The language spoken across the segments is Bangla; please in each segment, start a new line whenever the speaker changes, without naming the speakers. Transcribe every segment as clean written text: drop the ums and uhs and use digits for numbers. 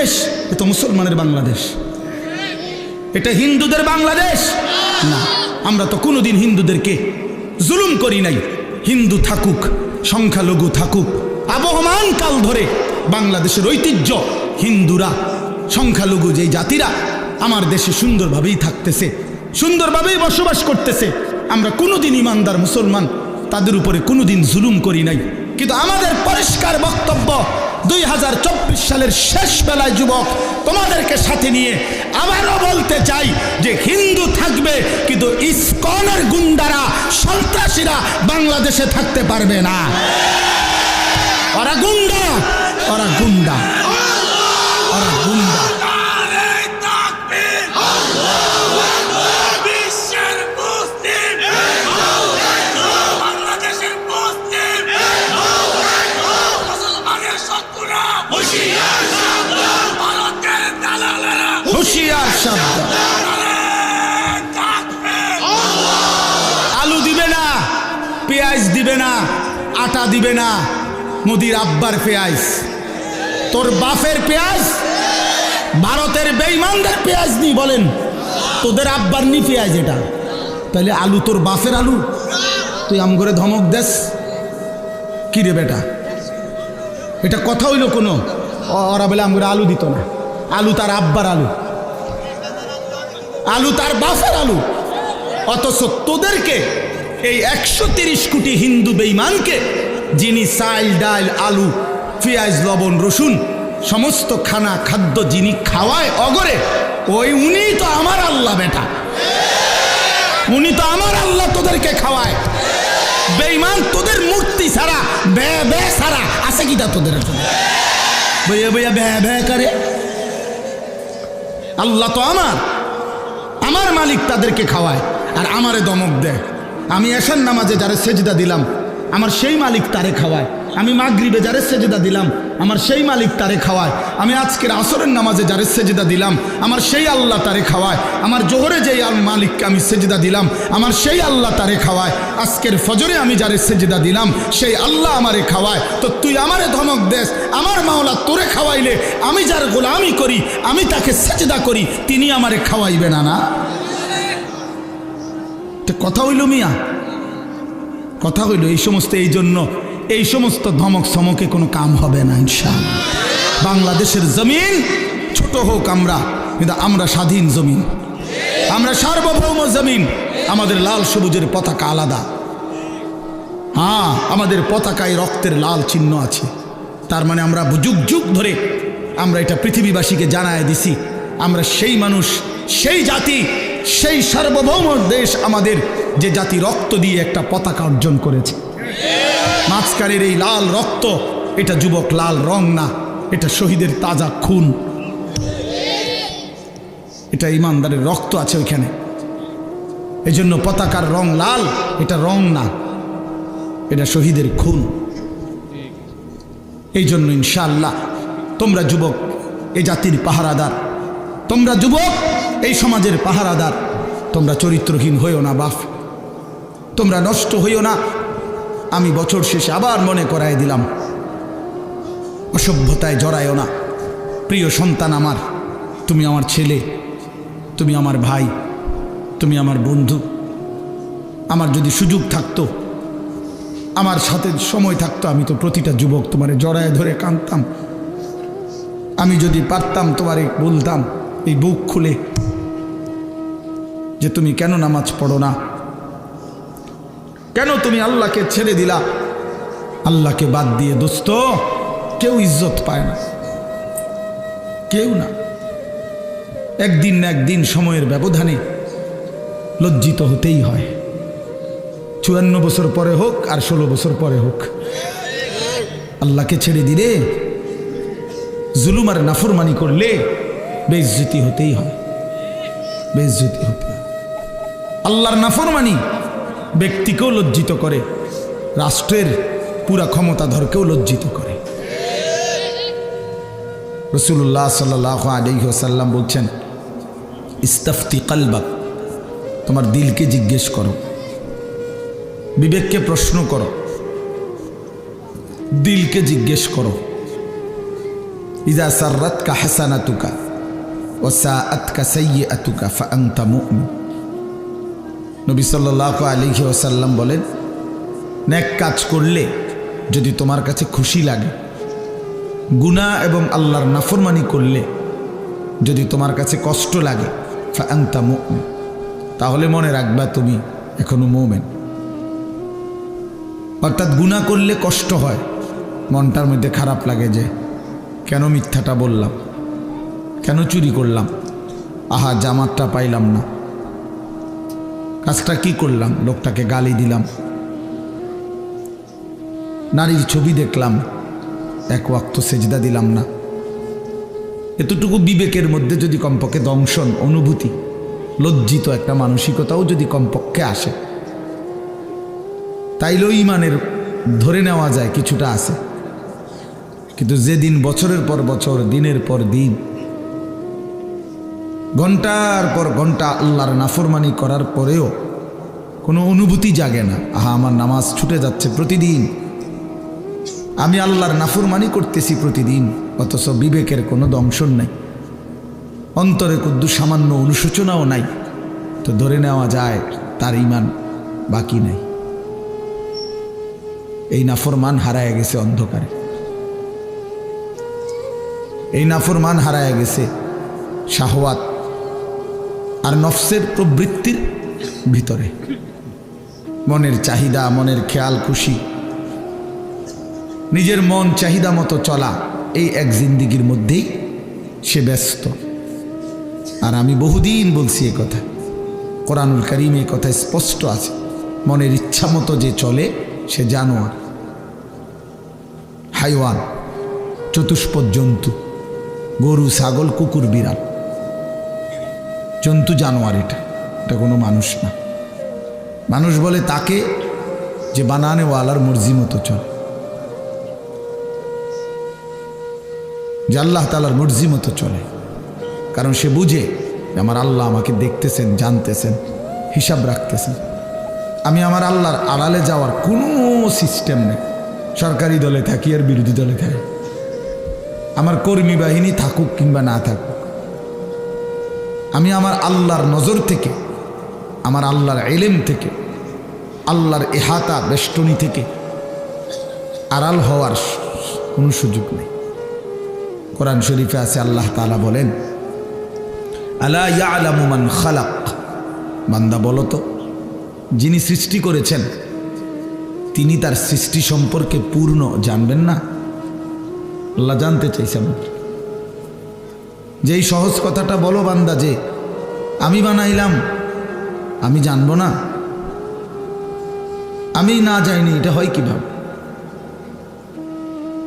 এস, এ তো মুসলমানের বাংলাদেশ, এটা হিন্দুদের বাংলাদেশ না। আমরা তো কোনোদিন হিন্দুদেরকে জুলুম করি নাই। হিন্দু থাকুক, সংখ্যালঘু থাকুক, আবহমান কাল ধরে বাংলাদেশের ঐতিহ্য, হিন্দুরা সংখ্যালঘু যেই জাতিরা আমার দেশে সুন্দরভাবেই থাকতেছে, সুন্দরভাবেই বসবাস করতেছে। আমরা কোনোদিন ইমানদার মুসলমান তাদের উপরে কোনোদিন জুলুম করি নাই। কিন্তু আমাদের পরিষ্কার বক্তব্য 2024 সালের শেষ বেলায় যুবক তোমাদেরকে সাথে নিয়ে আবারও বলতে চাই যে হিন্দু থাকবে, কিন্তু ইসকনের গুন্ডারা, সন্ত্রাসীরা বাংলাদেশে থাকতে পারবে না। ওরা গুন্ডা, ওরা গুন্ডা, ওরা গুন্ডা। হুশিয়ার শব্দ। আলু দিবে না, পেঁয়াজ দিবে না, আটা দিবে না, মোদির আব্বার পেঁয়াজ, তোর বাপের পেঁয়াজ, ভারতের বেঈমানদের পেঁয়াজ নি বলেন, তোদের আব্বার নি পেঁয়াজ এটা। তাহলে আলু তোর বাপের আলু, তুই আম করে ধমক দেস কি রে বেটা? এটা কথা হইল কোনো? ওরা বলে আম করে আলু দিত না, আলু তার আব্বার আলু, আলু তার বাপের আলু। অথচ তোদেরকে এই 130 কোটি হিন্দু বেঈমানকে, যিনি চাল ডাল আলু পেঁয়াজ লবণ রসুন সমস্ত খানা খাদ্য যিনি খাওয়ায় অগরে, ওই উনি তো আমার আল্লাহ বেটা, উনি তো আমার আল্লাহ তোদেরকে খাওয়ায়। বেঈমান তোদের মূর্তি ছাড়া, বে বে ছাড়া আছে কিটা তোদের? বইয়া বইয়া বে বে করে। আল্লাহ তো আমার, আমার মালিক তাদেরকে খাওয়ায় আর আমারে দমক দেয়। আমি এশার নামাজে যারে সেজদা দিলাম, আমার সেই মালিক তারে খাওয়ায়। আমি মাগরিবে যারে সেজদা দিলাম, আমার সেই মালিক তারে খাওয়ায়। আমি আজকের আসরের নামাজে যারে সেজদা দিলাম, আমার সেই আল্লাহ তারে খাওয়ায়। আমার জোহরে যেই মালিককে আমি সেজদা দিলাম, আমার সেই আল্লাহ তারে খাওয়ায়। আজকের ফজরে আমি যারে সেজদা দিলাম, সেই আল্লাহ আমারে খাওয়ায়। তো তুই আমারে ধমক দেস, আমার মাওলা তোরে খাওয়াইলে আমি যার গোলামি করি, আমি তাকে সেজদা করি, তিনি আমারে খাওয়াইবে না? না কথা হইল মিয়া, কথা হইল। এই সমস্ত, এই জন্য এই সমস্ত ধমক সমকে কোনো কাম হবে না ইনশাআল্লাহ। বাংলাদেশের জমিন ছোট হোক আমরা, কিন্তু আমরা স্বাধীন জমিন, আমরা সার্বভৌম জমিন। আমাদের লাল সবুজের পতাকা আলাদা। হ্যাঁ, আমাদের পতাকায় রক্তের লাল চিহ্ন আছে। তার মানে আমরা যুগ যুগ ধরে আমরা এটা পৃথিবীবাসীকে জানায় দিছি, আমরা সেই মানুষ, সেই জাতি, সেই সার্বভৌম দেশ আমাদের, যে জাতি রক্ত দিয়ে একটা পতাকা অর্জন করেছে। মাঝখানের এই লাল রক্ত, এটা যুবক লাল রং না, এটা শহীদের তাজা খুন, এটা ইমানদারের রক্ত আছে ওইখানে। এই জন্য পতাকার রং লাল, এটা রং না, এটা শহীদের খুন। এই জন্য ইনশাআল্লাহ তোমরা যুবক এই জাতির পাহারাদার, তোমরা যুবক এই সমাজের পাহারাদার। তোমরা চরিত্রহীন হইও না বাপ, তোমরা নষ্ট হইও না। আমি বছর শেষে আবার মনে করাই দিলাম, অসভ্যতায় জড়ায়ও না। প্রিয় সন্তান আমার, তুমি আমার ছেলে, তুমি আমার ভাই, তুমি আমার বন্ধু। আমার যদি সুযোগ থাকতো, আমার সাথে সময় থাকতো, আমি তো প্রতিটা যুবক তোমারে জড়ায় ধরে কাঁদতাম। আমি যদি পারতাম তোমারে বলতাম এই বুক খুলে যে তুমি কেন নামাজ পড়ো না, কেন তুমি আল্লাহকে ছেড়ে দিলা। আল্লাহকে বাদ দিয়ে দোস্ত কেউ ইজ্জত পায় না, কেউ না। একদিন না একদিন সময়ের ব্যবধানে লজ্জিত হতেই হয়। 54 বছর পরে হোক আর 16 বছর পরে হোক, আল্লাহকে ছেড়ে দিলে, জুলুম আর নাফরমানি করলে বেইজ্জতি হতেই হয়, বেইজ্জতি হতে হয়। আল্লাহর নাফরমানি ব্যক্তিকেও লজ্জিত করে, রাষ্ট্রের পুরা ক্ষমতাধরকেও লজ্জিত করে। রাসূলুল্লাহ সাল্লাল্লাহু আলাইহি ওয়াসাল্লাম বলছেন, ইস্তাফতি কলবাক, তোমার দিলকে জিজ্ঞেস করো, বিবেককে প্রশ্ন করো, দিলকে জিজ্ঞেস করো। ইযা সাররাতকা হাসানাতুকা ওয়া সাআতকা সাইয়্যাতুকা ফাআনতা মুমিন। নবী সাল্লাল্লাহু আলাইহি ওয়াসাল্লাম বলেন, নেক কাজ করলে যদি তোমার কাছে খুশি লাগে, গুনাহ এবং আল্লাহর নাফরমানি করলে যদি তোমার কাছে কষ্ট লাগে, ফাআনতা মুমিন, তাহলে মনে রাখবা তুমি এখনো মুমিন। অর্থাৎ গুনাহ করলে কষ্ট হয়, মনটার মধ্যে খারাপ লাগে যে কেন মিথ্যাটা বললাম, কেন চুরি করলাম, আহা জামাতটা পাইলাম না, কাজটা কি করলাম, লোকটাকে গালি দিলাম, নারীর ছবি দেখলাম, এক ওয়াক্ত সেজদা দিলাম না। এতটুকু বিবেকের মধ্যে যদি কমপক্ষে দংশন, অনুভূতি, লজ্জিত একটা মানসিকতাও যদি কমপক্ষে আসে, তাইলেও ইমানের ধরে নেওয়া যায় কিছুটা আছে। কিন্তু যেদিন বছরের পর বছর, দিনের পর দিন, ঘন্টার পর ঘন্টা আল্লাহর নাফরমানি করার পরেও কোনো অনুভূতি জাগে না, আহা আমার নামাজ ছুটে যাচ্ছে প্রতিদিন, আমি আল্লাহর নাফরমানি করতেছি প্রতিদিন, অথচ বিবেকের কোনো দংশন নাই, অন্তরে কুদ্দু সামান্য অনুশোচনাও নাই, তো ধরে নেওয়া যায় তার ঈমান বাকি নাই। এই নাফরমান হারায় গেছে অন্ধকারে, এই নাফরমান হারায় গেছে শাহওয়াত আর নফসের প্রবৃত্তির ভিতরে, মনের চাহিদা, মনের খেয়াল খুশি, নিজের মন চাহিদা মতো চলা, এই এক জিন্দিগির মধ্যেই সে ব্যস্ত। আর আমি বহুদিন বলছি এ কথা, কোরআনুল কারীমে কথা স্পষ্ট আছে, মনের ইচ্ছা মতো যে চলে সে জানোয়ার, হাইওয়ান, চতুষ্পদ জন্তু, গরু, ছাগল, কুকুর, বিড়াল, জন্তু, জানোয়ার। এটা কোনো মানুষ না। মানুষ বলে তাকে যে বানানেওয়ালার মর্জি মতো চল, যে আল্লাহ তাআলার মর্জি মতো চলে, কারণ সে বুঝে আমার আল্লাহ আমাকে দেখতেছেন, জানতেছেন, হিসাব রাখতেছেন। আমি আমার আল্লাহর আড়ালে যাওয়ার কোনো সিস্টেম নেই, সরকারি দলে থাকি আর বিরোধী দলে থাকি, আমার কর্মী বাহিনী থাকুক কিংবা না থাকুক, আমি আমার আল্লাহর নজর থেকে, আমার আল্লাহর ইলম থেকে, আল্লাহর ইহাতা বেষ্টনী থেকে আড়াল হওয়ার কোনো সুযোগ নেই। কোরআন শরীফে আছে, আল্লাহ তাআলা বলেন, আলা ইয়ালামু মান খালাক, বান্দা বলো তো, যিনি সৃষ্টি করেছেন তিনি তার সৃষ্টি সম্পর্কে পূর্ণ জানবেন না? আল্লাহ জানতে চাইছেন। যেই সহজ কথাটা বলো বান্দা, যে আমি বানাইলাম, আমি জানবো না, আমি না যাইনি, এটা হয় কিভাবে?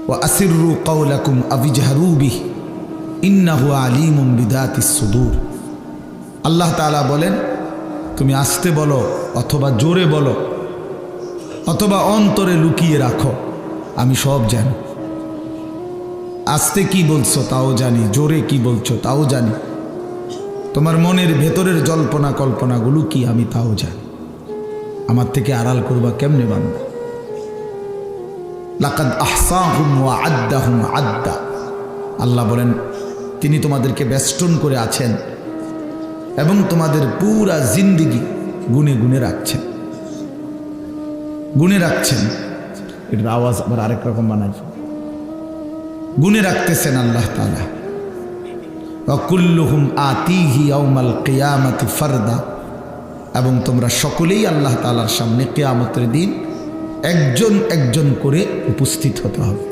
ওয়া আসিররু কাওলাকুম আবিজহারু বিহি ইন্নাহু আলিমুম বিদাতিস সুদূর। আল্লাহ তাআলা বলেন, তুমি আস্তে বলো অথবা জোরে বলো অথবা অন্তরে লুকিয়ে রাখো, আমি সব জানি। আস্তে কি বলছো তাও জানি, জোরে কি বলছো তাও জানি, তোমার মনের ভেতরের জল্পনা কল্পনাগুলো কি আমি তাও জানি। আমার থেকে আড়াল করবা কেমনে বান্দা? লাকাদ আহসাহুম ওয়া আদ্দাহুম আদ্দা। আল্লাহ বলেন, তিনি তোমাদেরকে বেষ্টন করে আছেন এবং তোমাদের পুরা জিন্দিগি গুনে গুনে রাখছেন, গুনে রাখছেন। এটার আওয়াজ আবার আরেক রকম বানাই, গুনে রাখতেছেন আল্লাহ তাআলা। ওয়া কুল্লুহুম আতিহি ইয়াউমাল কিয়ামাতি ফারদা, এবং তোমরা সকলেই আল্লাহ তাআলার সামনে কিয়ামতের দিন একজন একজন করে উপস্থিত হতে হবে।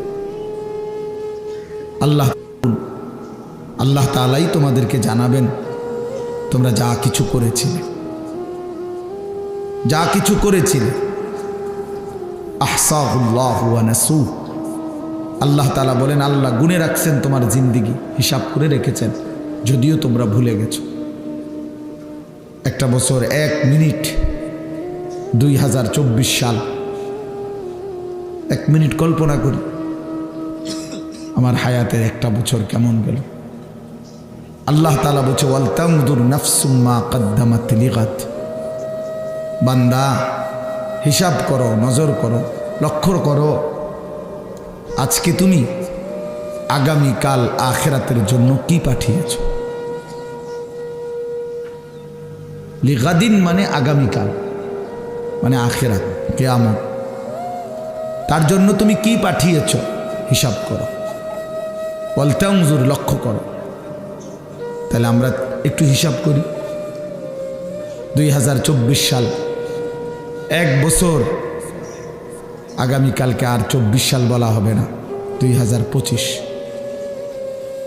আল্লাহ তাআলাই তোমাদেরকে জানাবেন তোমরা যা কিছু করেছিলে, যা কিছু করেছিলে। আহসাহুল্লাহু ওয়া নাসু। আল্লাহ তাআলা বলেন, আল্লাহ গুনে রাখছেন তোমার জিন্দিগি, হিসাব করে রেখেছেন, যদিও তোমরা ভুলে গেছো। একটা বছর 1 মিনিট, 2024 সাল, 1 মিনিট কল্পনা করি আমার হায়াতের একটা বছর কেমন গেল। আল্লাহ তাআলা বলছে, ওয়াল তানজুর নাফসুম মা কদ্দামাত লিগাদ। বান্দা হিসাব করো, নজর করো, লক্ষ্য করো, আজকে তুমি আগামীকাল আখিরাতের জন্য কি পাঠিয়েছ? লিগাদিন মানে আগামীকাল, মানে আখিরাত, কিয়ামত। তার জন্য তুমি কি পাঠিয়েছ হিসাব করো, ওয়ালতানজুর, লক্ষ্য করো। তাহলে আমরা একটু হিসাব করি। 2024 সাল, এক বছর, আগামীকালকে আর 24 সাল বলা হবে না, 2025।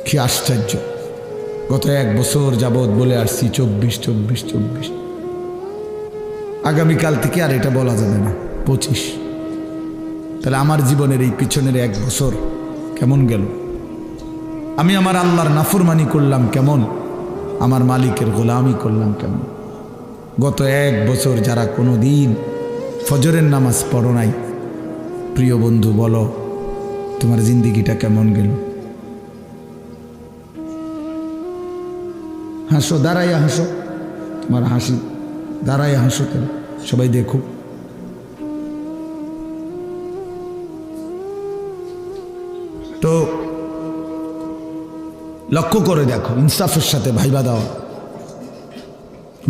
কি আশ্চর্য! গত এক বছর যাবৎ বলে আসছি 24। আগামীকাল থেকে আর এটা বলা যাবে না, 25। তাহলে আমার জীবনের এই পিছনের এক বছর কেমন গেল? আমি আমার আল্লাহর নাফরমানি করলাম কেমন, আমার মালিকের গোলামি করলাম কেমন? গত এক বছর যারা কোনো দিন ফজরের নামাজ পড়ো নাই, প্রিয় বন্ধু বলো তোমার জিন্দিগিটা কেমন গেল? হাসো, দাঁড়াইয়া হাসো, তোমার হাসি দাঁড়াইয়া হাসো, কেন সবাই দেখো। তো লক্ষ্য করে দেখো, ইনসাফের সাথে ভাইবা দাও।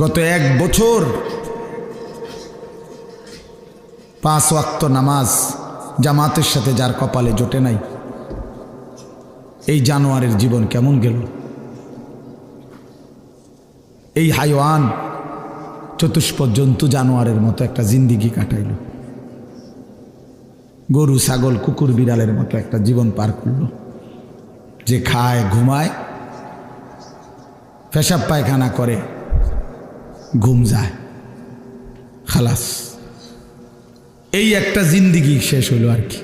গত এক বছর 5 ওয়াক্ত নামাজ জামাতের সাথে যার কপালে জোটে নাই, এই জানোয়ারের জীবন কেমন গেল? এই হাইওয়ান, চতুষ্প জন্তু জানোয়ারের মতো একটা জিন্দিগি কাটাইল, গরু ছাগল কুকুর বিড়ালের মতো একটা জীবন পার করল, যে খায় ঘুমায়, পেশাব পায়খানা করে, ঘুম যায়, খালাস। এই একটা জিন্দিগি শেষ হইল আর কি।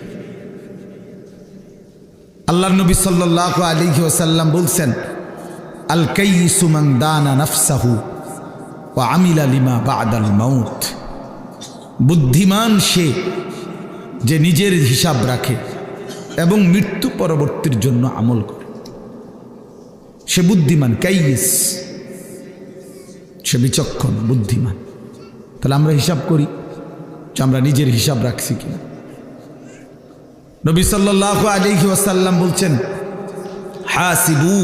আল্লাহর নবী সাল্লাল্লাহু আলাইহি ওয়াসাল্লাম বলছেন, আল কাইয়িসু মান দানা নাফসাহু ওয়া আমিলা লিমা বা'দাল মাউত। বুদ্ধিমান সে যে নিজের হিসাব রাখে এবং মৃত্যু পরবর্তীর জন্য আমল করে, সে বুদ্ধিমান। কাইয়িস, সে বিচক্ষণ, বুদ্ধিমান। তাহলে আমরা হিসাব করি যে আমরা নিজের হিসাব রাখছি কিনা। নবী সাল্লাল্লাহু আলাইহি ওয়াসাল্লাম বলছেন, হাসিবু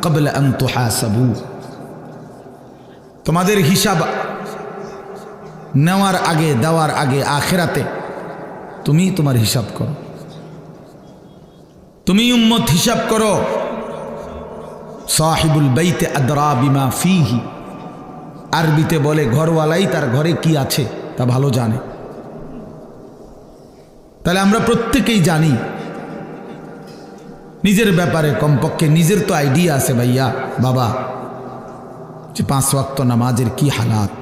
ক্বাবলা আন তুহাসাবু। তোমাদের হিসাব নেওয়ার আগে, দেওয়ার আগে আখিরাতে তুমি তোমার হিসাব করো। তুমি উম্মত হিসাব করো। সাহিবুল বাইতে আদরা বিমা ফিহি, আরবিতে বলে ঘরওয়ালাই তার ঘরে কি আছে তা ভালো জানে। তাহলে আমরা প্রত্যেকেই জানি নিজের ব্যাপারে, কমপক্ষে নিজের তো আইডিয়া আছে ভাইয়া বাবা, যে 5 ওয়াক্ত নামাজের কি হালাত।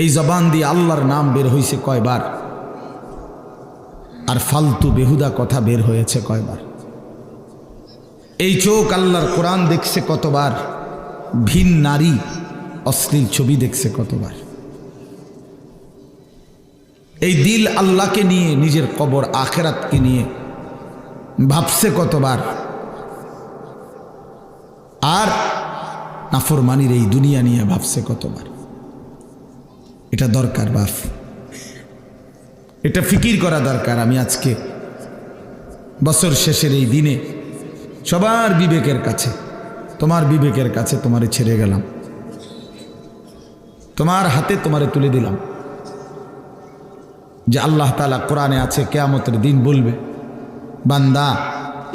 এই জবান দিয়ে আল্লাহর নাম বের হয়েছে কয়বার, আর ফালতু বেহুদা কথা বের হয়েছে কয়বার। এই চোখ আল্লাহর কোরআন দেখছে কতবার, ভিন নারী অশ্লীল ছবি দেখছে কতবার। এই দিল আল্লাহকে নিয়ে, নিজের কবর আখিরাতকে নিয়ে ভাবছে কতবার। আর নাফরমানির এই দুনিয়া নিয়ে ভাবছে কতবার। এটা দরকার বাপ, এটা ফিকির করা দরকার। আমি আজকে বছর শেষের এই দিনে সবার বিবেকের কাছে, তোমার বিবেকের কাছে তোমারে ছেড়ে গেলাম, তোমার হাতে তোমারে তুলে দিলাম, যে আল্লাহ তাআলা কোরআনে আছে কিয়ামতের দিন বলবে, বান্দা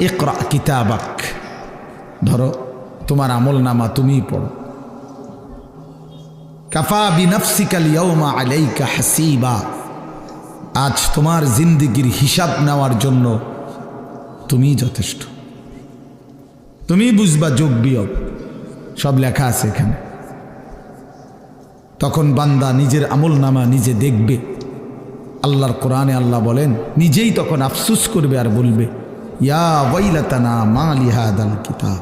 ইকরা কিতাবাক, ধরো তোমার আমল নামা তুমিই পড়ো। কাফা বিনাফসিকাল ইয়াউমা আলাইকা হাসিবা, আজ তোমার জিন্দেগির হিসাব নেওয়ার জন্য তুমিই যথেষ্ট। তুমি বুঝবা যোগ বিয়োগ সব লেখা আছে এখানে। তখন বান্দা নিজের আমল নামা নিজে দেখবে। আল্লাহর কোরআনে আল্লাহ বলেন, নিজেই তখন আফসুস করবে আর বলবে, ইয়া ওয়াইলাতানা মা লিহাদাল কিতাব,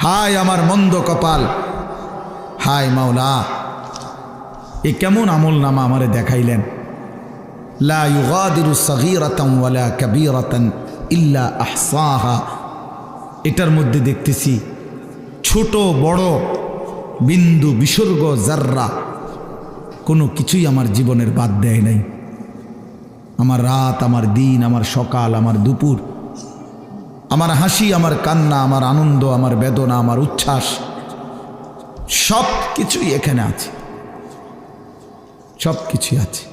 হায় আমার মন্দ কপাল, হায় মাওলা এ কেমন আমল নামা আমারে দেখাইলেন। লা ইউগাদিরু সাগীরাতান ওয়ালা কাবীরাতান ইল্লা আহসাহা, এটার মধ্যে দেখতেছি ছোট বড় বিন্দু বিসর্গ জাররা কোনো কিছুই আমার জীবনের বাদ দেয় নাই। আমার রাত, আমার দিন, আমার সকাল, আমার দুপুর, আমার হাসি, আমার কান্না, আমার আনন্দ, আমার বেদনা, আমার উচ্ছ্বাস, সব কিছুই এখানে আছে, সব কিছুই আছে।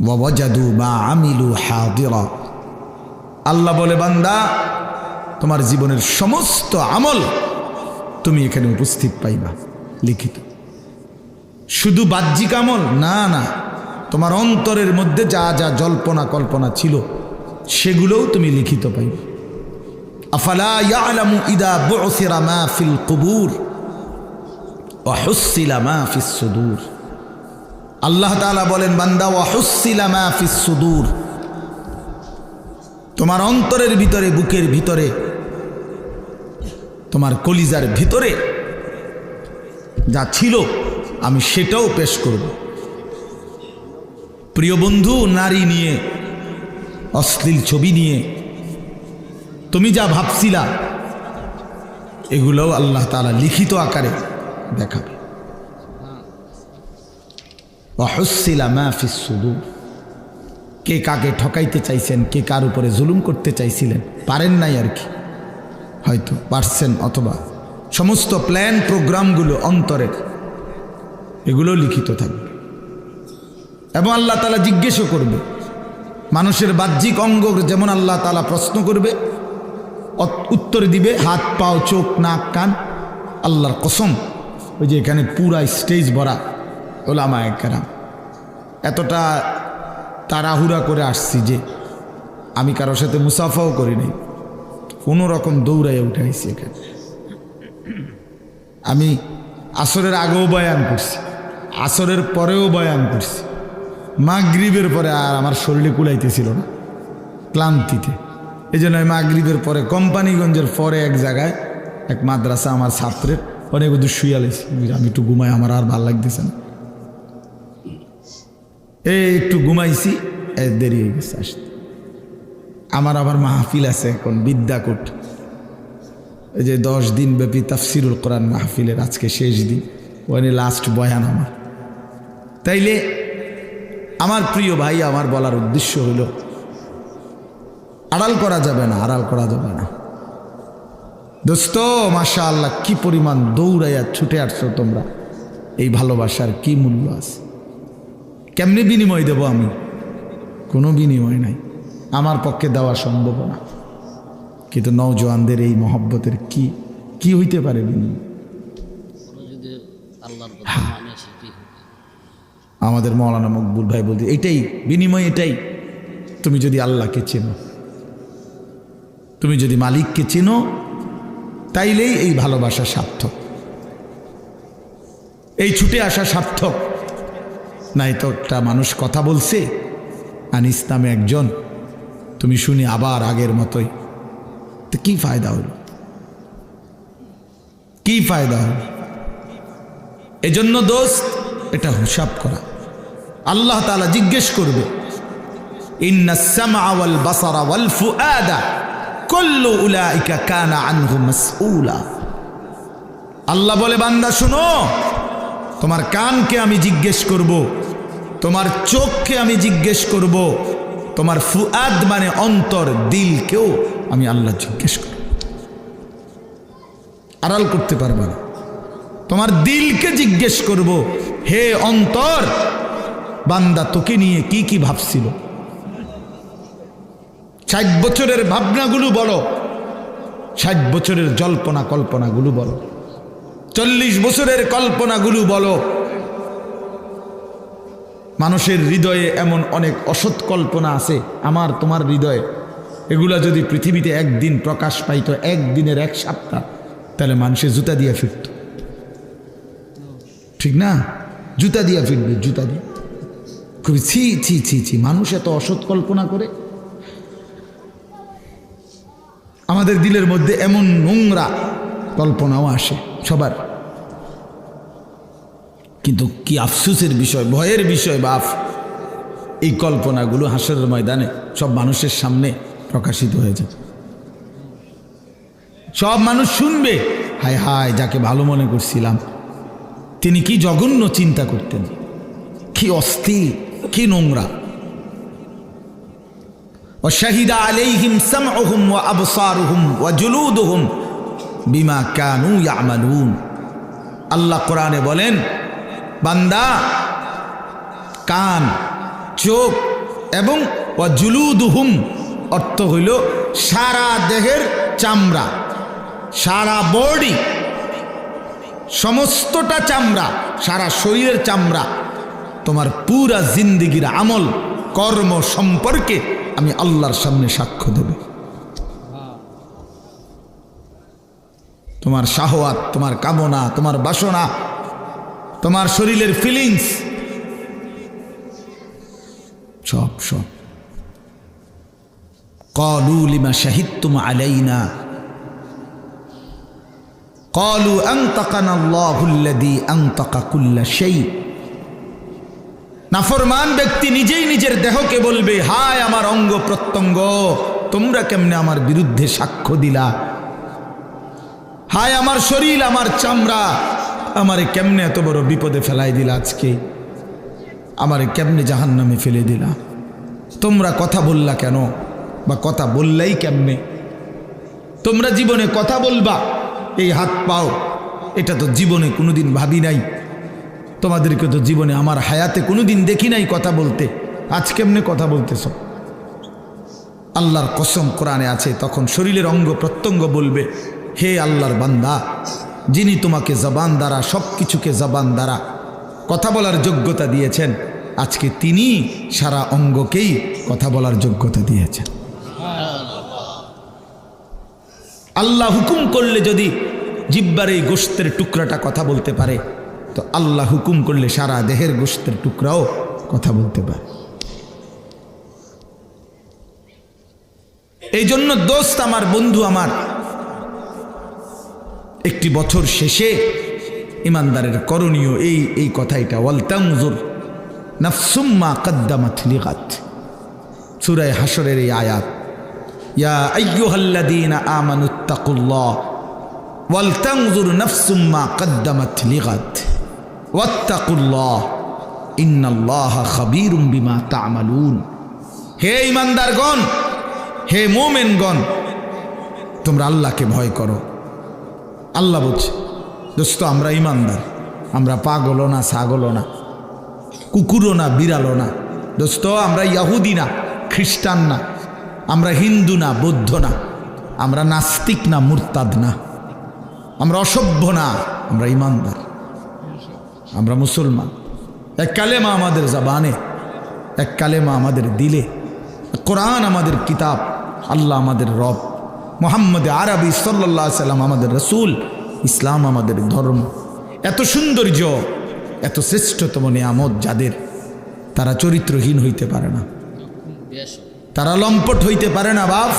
ওয়াজাদু মা আমিলু হাদিরা। আল্লাহ বলে, বান্দা তোমার জীবনের সমস্ত আমল তুমি এখানে উপস্থিত পাইবা লিখিত। শুধু বাহ্যিক আমল না, না, তোমার অন্তরের মধ্যে যা যা জল্পনা কল্পনা ছিল সেগুলোও তুমি লিখিত পাইবে। আফালা ইয়ালামু ইদা বুসিরা মা ফিল কুবুর ওয়া হুসিলা মা ফিস সুদূর। আল্লাহ তাআলা বলেন, বান্দা ওয়া হুসিলা মা ফিস সুদূর, তোমার অন্তরের ভিতরে, বুকের ভিতরে, তোমার কলিজার ভিতরে যা ছিল আমি সেটাও পেশ করব। প্রিয় বন্ধু, নারী নিয়ে, অশ্লীল ছবি নিয়ে তুমি যা ভাবছিলা এগুলোও আল্লাহ তাআলা লিখিত আকারে দেখাবে। ওয়াহুসিলা মা ফিস সুদূর। কে কাকে ঠকাইতে চাইছেন, কে কার উপরে জুলুম করতে চাইছিলেন, পারেন নাই আর কি, হয়তো পারছেন, অথবা সমস্ত প্ল্যান প্রোগ্রামগুলো অন্তরের, এগুলো লিখিত থাকবে। এবং আল্লাহ তাআলা জিজ্ঞেসও করবে। মানুষের বাহ্যিক অঙ্গ যেমন আল্লাহ তাআলা প্রশ্ন করবে, উত্তর দিবে হাত, পাও, চোখ, নাক, কান। আল্লাহর কসম, ওই যে এখানে পুরা স্টেজ ভরা ওলামায়ে কেরাম, এতটা তাড়াহুড়া করে আসছি যে আমি কারোর সাথে মুসাফাও করি নাই, কোনো রকম দৌড়াইয়া উঠে আইছি এখানে। আমি আসরের আগেও বয়ান করছি, আসরের পরেও বয়ান করছি, মাগরিবের পরে আর আমার শরীরে কুলাইতেছিল না ক্লান্তিতে। এই জন্য মাগরিবের পরে কোম্পানিগঞ্জের পরে এক জায়গায় এক মাদ্রাসা আমার ছাত্রের অনেক দূর শুয়ে আলাইছি, আমি একটু ঘুমাই, আমার আর ভাল লাগতেছে না, এই একটু ঘুমাইছি, দেরি হয়ে গেছে আসতে। আমার আবার মাহফিল আছে এখন বিদ্যাকূট, এই যে 10 দিন ব্যাপী তাফসিরুল কোরআন মাহফিলের আজকে শেষ দিন, ওখানে লাস্ট বয়ান আমার। তাইলে আমার প্রিয় ভাই, আমার বলার উদ্দেশ্য হলো আড়াল করা যাবে না, আড়াল করা যাবে না। দোস্ত, মাশাআল্লাহ, কি পরিমাণ দৌড়াইয়া ছুটে আসছো তোমরা, এই ভালোবাসার কি মূল্য আছে? কেমনি বিনিময় দেব আমি? কোনো বিনিময় নাই, আমার পক্ষে দেওয়া সম্ভব না। কিন্তু নওজোয়ানদের এই মহব্বতের কি কি হইতে পারে বিনিময়? আমাদের মৌলানা মকবুল ভাই বলতে এটাই বিনিময়, এটাই। তুমি যদি আল্লাহকে চেনো, তুমি যদি মালিককে চেনো, তাইলেই এই ভালোবাসা সার্থক, এই ছুটে আসা সার্থক। নাই তো একটা মানুষ কথা বলছে আনিস নামে একজন, তুমি শুনি আবার আগের মতোই, তো কি ফায়দা হলো? কি ফায়দা হলো? এজন্য দোস্ত, এটা হিসাব করা। আল্লাহ তাআলা জিজ্ঞেস করবে, ইন্নাস সামআ ওয়াল বাসারা ওয়াল ফুআদা কুল্লু উলাইকা কানা আনহু মাসউলা। আল্লাহ বলে, বান্দা শুনো, তোমার কানকে আমি জিজ্ঞেস করব, তোমার চোখকে আমি জিজ্ঞেস করব, তোমার ফুআদ মানে অন্তর, দিলকেও আমি আল্লাহ জিজ্ঞেস করব। আড়াল করতে পারবে না। তোমার দিলকে জিজ্ঞেস করব, হে অন্তর, বান্দা তোকে নিয়ে কি কি ভাবছিল? 60 বছরের ভাবনাগুলো বলো, 60 বছরের জল্পনা কল্পনাগুলো বলো, 40 বছরের কল্পনাগুলো বলো। মানুষের হৃদয়ে এমন অনেক অসৎ কল্পনা আছে, আমার তোমার হৃদয়ে। এগুলা যদি পৃথিবীতে একদিন প্রকাশ পাইত, একদিনের 1 সপ্তাহ, তাহলে মানুষের জুতা দিয়ে ফিরত, ঠিক না? জুতা দিয়ে ফিরবে, জুতা দিয়ে। খুবই ছি ছি ছি ছি, মানুষ এত অসৎ কল্পনা করে। আমাদের দিলের মধ্যে এমন নোংরা কল্পনাও আসে সবার। কিন্তু কি আফসোসের বিষয়, ভয়ের বিষয় বাপ, এই কল্পনাগুলো হাসরের ময়দানে সব মানুষের সামনে প্রকাশিত হয়ে যাবে। সব মানুষ শুনবে, হায় হায়, যাকে ভালো মনে করছিলাম তিনি কি জঘন্য চিন্তা করতেন, কি অস্থির, কি নোংরা। ওয়া শাহিদা আলাইহিম সামউহুম ওয়া আবসারুহুম ওয়া জুলুদুহুম বিমা কানু ইয়ামালুন। আল্লাহ কোরআনে বলেন, বান্দা কান, চোখ এবং ওয়া জুলুদুহুম অর্থ হইল সারা দেহের চামড়া, সারা বডি, সমস্তটা চামড়া, সারা শরীরের চামড়া, তোমার পুরা জিন্দিগির আমল কর্ম সম্পর্কে আমি আল্লাহর সামনে সাক্ষ্য দেবে। তোমার শাহওয়াত, তোমার কামনা, তোমার বাসনা, তোমার শরীরের ফিলিংস, সব সব। ক্বালু লিমা শাহিদতুম আলাইনা ক্বালু আনতাকানা আল্লাহুল্লাযী আনতাকা কুল্লা শাই। নাফরমান ব্যক্তি নিজেই নিজের দেহকে বলবে, হায় আমার অঙ্গ প্রত্যঙ্গ, তোমরা কেমনে আমার বিরুদ্ধে সাক্ষ্য দিলা? হায় আমার শরীর, আমার চামড়া, আমারে কেমনে এত বড় বিপদে ফেলাই দিলা? আজকে আমারে কেমনে জাহান্নামে ফেলে দিলা? তোমরা কথা বললা কেন, বা কথা বললেই কেমনে? তোমরা জীবনে কথা বলবা এই হাত পাও, এটা তো জীবনে কোনোদিন ভাবি নাই। তোমাদেরকে তো জীবনে আমার হায়াতে কোনোদিন দেখি নাই কথা বলতে, আজ কেমনে কথা বলতেছ? আল্লাহর কসম কোরআনে আছে, তখন শরীরের অঙ্গ প্রত্যঙ্গ বলবে, হে আল্লাহর বান্দা, যিনি তোমাকে জবান দ্বারা, সব কিছুকে জবান দ্বারা কথা বলার যোগ্যতা দিয়েছেন, আজকে তিনি সারা অঙ্গকেই কথা বলার যোগ্যতা দিয়েছেন। আল্লাহ হুকুম করলে যদি জিহ্বার এই গোশতের টুকরাটা কথা বলতে পারে, তো আল্লাহ হুকুম করলে সারা দেহের গোশতের টুকরাও কথা বলতে পারে। এই জন্য দোস্ত আমার, বন্ধু আমার, একটি বছর শেষে ইমানদারের করণীয় এই কথাইটা, ওয়াল তানজুর নাফসুম মা কদ্দামাত লিগাত। সূরা হাশরের এই আয়াত, ইয়া আইয়ুহাল্লাযীনা আমানুত্তাকুল্লাহ ওয়াল তানজুর নাফসুম মা কদ্দামাত লিগাত ওয়াত্তাকুল্লাহ ইন্নাল্লাহা খাবীরুম বিমা তা'মালুন। হে ইমানদারগণ, হে মুমিনগণ, তোমরা আল্লাহকে ভয় করো। আল্লাহ বলছে, দোস্ত আমরা ইমানদার, আমরা পাগলও না, ছাগলও না, কুকুরও না, বিড়ালও না। দোস্ত আমরা ইহুদি না, খ্রিস্টান না, আমরা হিন্দু না, বৌদ্ধ না, আমরা নাস্তিক না, মুরতাদ না, আমরা অসভ্য না, আমরা ইমানদার, আমরা মুসলমান। এক কালেমা আমাদের জবানে, এক কালেমা আমাদের দিলে, কোরআন আমাদের কিতাব, আল্লাহ আমাদের রব, মুহাম্মদ আরবি সাল্লাল্লাহু আলাইহি সাল্লাম আমাদের রসুল, ইসলাম আমাদের ধর্ম। এত সৌন্দর্য, এত শ্রেষ্ঠতম নিয়ামত যাদের, তারা চরিত্রহীন হইতে পারে না, তারা লম্পট হইতে পারে না বাপ,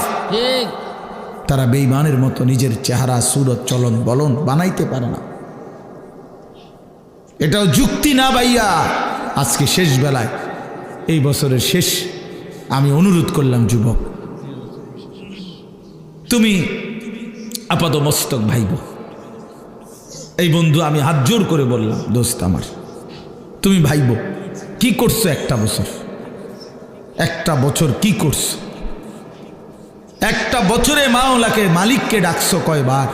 তারা বেঈমানের মতো নিজের চেহারা, সুরত, চলন বলন বানাইতে পারে না। এটাও যুক্তি না ভাইয়া। আজকে শেষ বেলায়, এই বছরের শেষ, আমি অনুরোধ করলাম, যুবক তুমি আপাত মস্তক ভাইব। এই বন্ধু আমি হাত জোর করে বললাম, দোস্ত আমার, তুমি ভাইব কি করছো? একটা বছর কি করছো? একটা বছরে মাওলাকে, মালিককে ডাকছো কয়বার?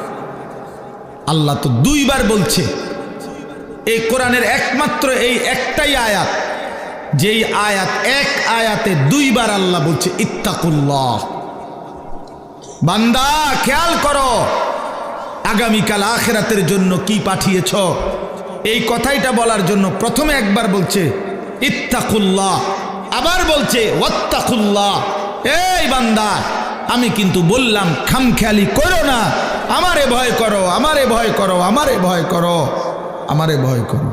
আল্লাহ তো 2 বার বলছে। এই কোরআনের একমাত্র এই একটাই আয়াত, যেই আয়াত, এক আয়াতে 2 বার আল্লাহ বলছে ইত্তাকুল্লাহ। বান্দা খেয়াল করো, আগামীকাল আখিরাতের জন্য কি পাঠিয়েছ, এই কথাইটা বলার জন্য প্রথমে একবার বলছে ইত্তাকুল্লাহ, আবার বলছে ওয়াত্তাকুল্লাহ। এই বান্দা, আমি কিন্তু বললাম খামখেয়ালি করো না, আমারে ভয় করো, আমারে ভয় করো, আমারে ভয় করো, আমারে ভয় করো।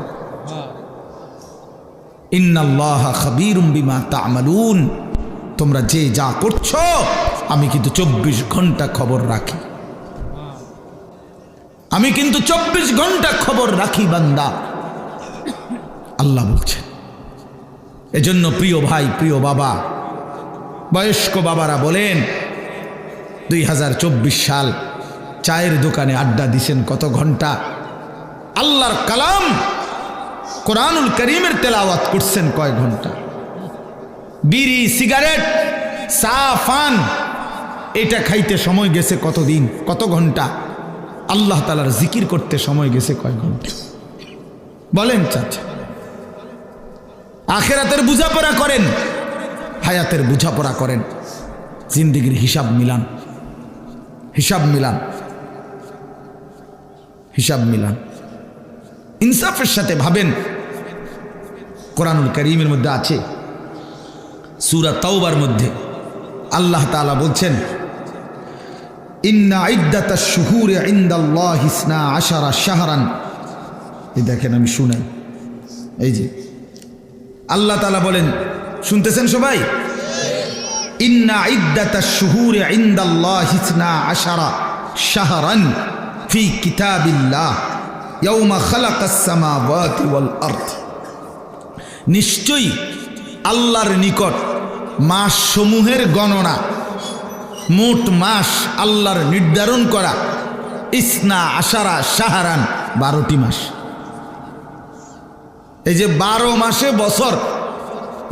ইন্নাল্লাহা খাবীরুম বিমা তা'মালুন। তোমরা যে যা করছো, আমি কিন্তু 24 ঘন্টা খবর রাখি, আমি কিন্তু 24 ঘন্টা খবর রাখি বান্দা, আল্লাহ বলছেন। এজন্য প্রিয় ভাই, প্রিয় বাবা, বয়স্ক বাবারা বলেন, 2024 সাল, চায়ের দোকানে আড্ডা দিছেন কত ঘন্টা, আল্লাহর কালাম কোরআনুল করিমের তেলাওয়াত করছেন কয় ঘন্টা, বিড়ি সিগারেট চা পান এটা খাইতে সময় গেছে কতদিন, কত ঘন্টা, আল্লাহ তাআলার জিকির করতে সময় গেছে কয় ঘন্টা? বলেন চাচা। আখিরাতের বুঝাপড়া করেন, হায়াতের বুঝাপড়া করেন, জিন্দেগির হিসাব মিলান, হিসাব মিলান, হিসাব মিলান, ইনসাফের সাথে ভাবেন। কোরআনুল কারীমের মধ্যে আছে, সূরা তাওবার মধ্যে আল্লাহ তাআলা বলছেন, ইন্না ইদ্দাতাশ শুহুরি ইনদাল্লাহি 12 শাহরান। এই দেখেন, আমি শুনাই, এই যে আল্লাহ তাআলা বলেন, শুনতেছেন সবাই? ইন্না ইদ্দাতাশ শুহুরি ইনদাল্লাহি 12 শাহরান ফি কিতাবিল্লাহ ইয়াওমা খালাকাস সামাওয়াতি ওয়াল আরদ। নিশ্চয়ই আল্লাহর নিকট মাস সমূহের গণনা, মোট মাস আল্লাহর নির্ধারণ করা 12 শাহরান, 12টি মাস। এই যে 12 মাসে বছর,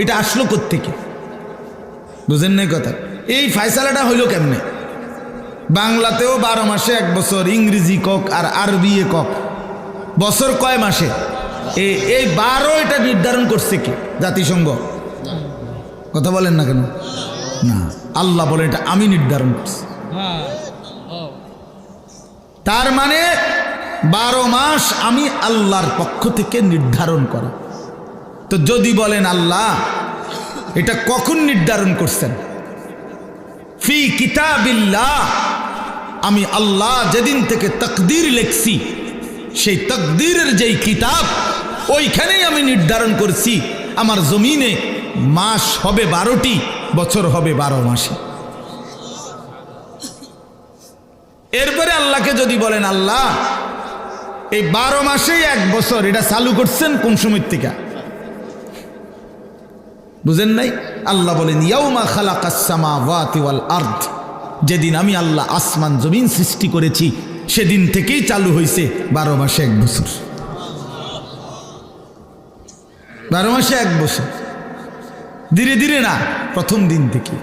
এটা আসলো কোত্থেকে? বুঝেন নাই কথা? এই ফায়সালাটা হইল কেমনে? বাংলাতেও 12 মাসে এক বছর, ইংরেজি কক আর আরবি কক, বছর কয় মাসে? এই 12 এটা নির্ধারণ করছে কি? জাতিসংঘ? কথা বলেন না কেন? না, আল্লাহ বলে এটা আমি নির্ধারণ করছি। তার মানে 12 মাস আমি আল্লাহর পক্ষ থেকে নির্ধারণ করা। তো যদি বলেন আল্লাহ এটা কখন নির্ধারণ করছেন? ফি কিতাবিল্লাহ, আমি আল্লাহ যেদিন থেকে তাকদীর লিখছি, সেই তাকদীরের যেই কিতাব, ওইখানেই আমি নির্ধারণ করছি আমার জমিনে মাস হবে 12টি, বছর হবে 12 মাসে। এরপরে আল্লাহকে যদি বলেন আল্লাহ এই 12 মাসেই এক বছর, এটা চালু করছেন কোন সময় থেকে? বুঝেন নাই? আল্লাহ বলেন ইয়াউমা খালাকাস সামাওয়াতি ওয়াল আরদ, যেদিন আমি আল্লাহ আসমান জমিন সৃষ্টি করেছি সেদিন থেকেই চালু হয়েছে 12 মাসে এক বছর। 12 মাসে এক বছর, ধীরে ধীরে না, প্রথম দিন থেকে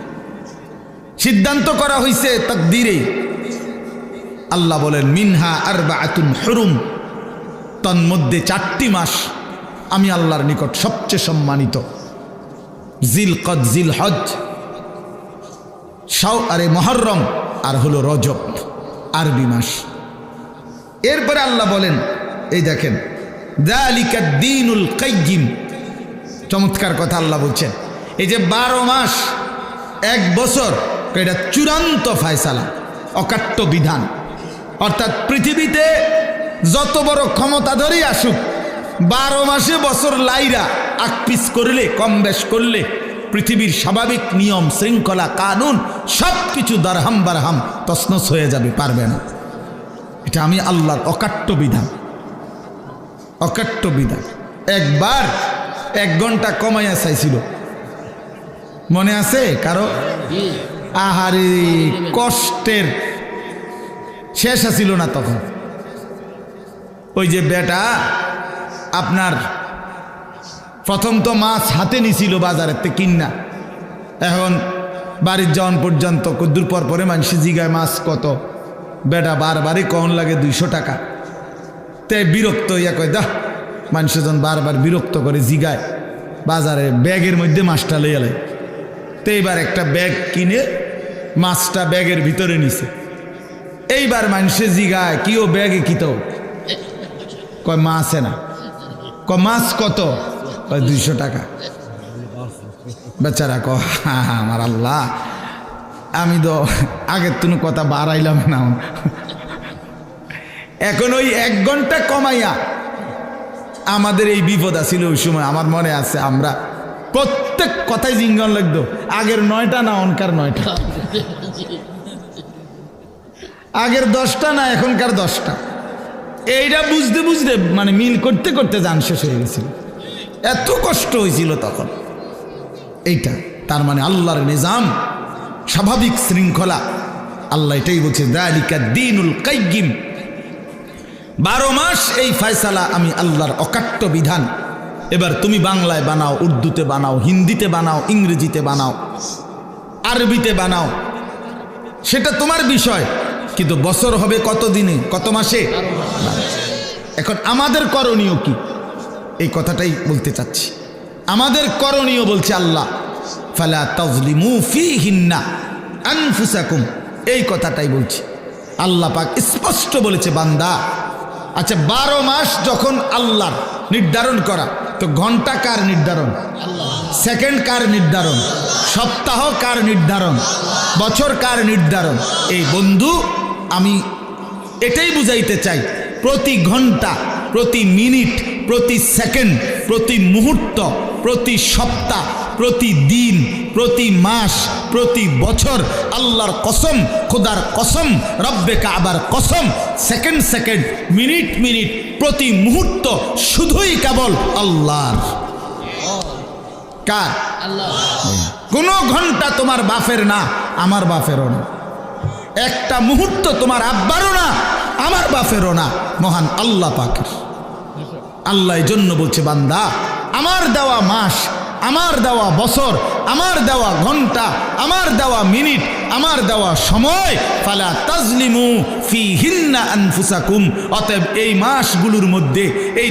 সিদ্ধান্ত করা হয়েছে তাকদীরে। আল্লাহ বলেন মিনহা আরবাআতুন হুরুম, তন্মধ্যে 4টি মাস আমি আল্লাহর নিকট সবচেয়ে সম্মানিত, জিলকদ, জিলহজ, আরে মুহররম, আর হলো রজব, আরবি মাস। এরপরে আল্লাহ বলেন, এই দেখেন যালিকাদ দীনুল কাইয়্যিম, চমৎকার কথা আল্লাহ বলছেন। এই যে 12 মাস এক বছর, এটা চূড়ান্ত ফায়সালা, অকাট্য বিধান। অর্থাৎ পৃথিবীতে যত বড় ক্ষমতাধরই আসুক, 12 মাসে বছর লাইরা আকপিস করলে, কম বেশ করলে, পৃথিবীর স্বাভাবিক নিয়ম শৃঙ্খলা কানুন সব কিছু দারহাম বারহাম তছনছ হয়ে যাবে, পারবে না। এটা আমি আল্লাহর অকাট্য বিধান, অকাট্য বিধান। একবার 1 ঘন্টা কমাইয়া চাইছিল, মনে আছে কারো? আহারে কষ্টের শেষ আসিল না তখন। ওই যে বেটা আপনার প্রথম তো মাছ হাতে নিছিল বাজারের থেকে কিনা, এখন বাড়ির যাওয়ান পর্যন্ত কদ্দুর পর পরে মানুষ জিগায় মাছ কত, বেটা বারবারই কখন লাগে 200 টাকা। তে বিরক্ত হইয়া কয় দা, মানুষজন বারবার বিরক্ত করে জিগায়, বাজারে ব্যাগের মধ্যে মাছটা লইয়া লাই। তো এইবার একটা ব্যাগ কিনে মাছটা ব্যাগের ভিতরে নিছে। এইবার মানুষে জিগায় কি ও ব্যাগে কি তো? কয় মাছ না। কয় মাছ কত? কয় 200 টাকা। বেচারা কয় আমার আল্লাহ, আমি তো আগের তুমি কথা বাড়াইলাম না। এখন ওই 1 ঘন্টা কমাইয়া আমাদের এই বিপদ আছিল ওই সময়। আমার মনে আছে আমরা প্রত্যেক কথাই জিঙ্গন লাগতো, আগের 9টা না অনকার 9টা, আগের 10টা না এখনকার 10টা। এইটা বুঝতে বুঝতে মানে মিল করতে করতে জান শেষ হয়ে গেছিল, এত কষ্ট হয়েছিল তখন। এইটা তার মানে আল্লাহর নিজাম, স্বাভাবিক শৃঙ্খলা। আল্লাহ এটাই বলছে যালিকাদ দীনুল কাইয়্যিম, 12 মাস এই ফয়সালা আমি আল্লাহর অকাট্য বিধান। এবার তুমি বাংলায় বানাও, উর্দুতে বানাও, হিন্দিতে বানাও, ইংরেজিতে বানাও, আরবিতে বানাও, সেটা তোমার বিষয়, কিন্তু বছর হবে কত দিনে, কত মাসে? এখন আমাদের করণীয় কি, এই কথাটাই বলতে চাচ্ছি। আমাদের করণীয় বলছে আল্লাহ, ফালা তাজলিমু ফীহিন্না আনফুসাকুম, এই কথাটাই বলছি। আল্লাহ পাক স্পষ্ট বলেছে, বান্দা আচ্ছা 12 মাস যখন আল্লাহর নির্ধারণ করা, তো ঘন্টা কার নির্ধারণ? সেকেন্ড কার নির্ধারণ? সপ্তাহ কার নির্ধারণ? বছর কার নির্ধারণ? এই বন্ধু, আমি এটাই বুঝাইতে চাই, প্রতি ঘন্টা, প্রতি মিনিট, প্রতি সেকেন্ড, প্রতি মুহূর্ত, প্রতি সপ্তাহ, প্রতি দিন, প্রতি মাস, প্রতি বছর আল্লাহর কসম, খোদার কসম, রব্বে কাবার কসম, সেকেন্ড সেকেন্ড, মিনিট মিনিট, প্রতি মুহূর্ত শুধুই কেবল আল্লাহর। কার? কোনো ঘন্টা তোমার বাপের না, আমার বাপেরও না। একটা মুহূর্ত তোমার আব্বারও না, আমার বাপেরও না, মহান আল্লাহ পাকের। আল্লাহ এই জন্য বলছে, বান্দা আমার দেওয়া মাস, আমার দেওয়া বছর, আমার দেওয়া ঘন্টা, আমার দেওয়া মিনিট, আমার দেওয়া সময়, ফালা তাজলিমু ফীহিন্না আনফুসাকুম, অতএব এই মাসগুলোর মধ্যে, এই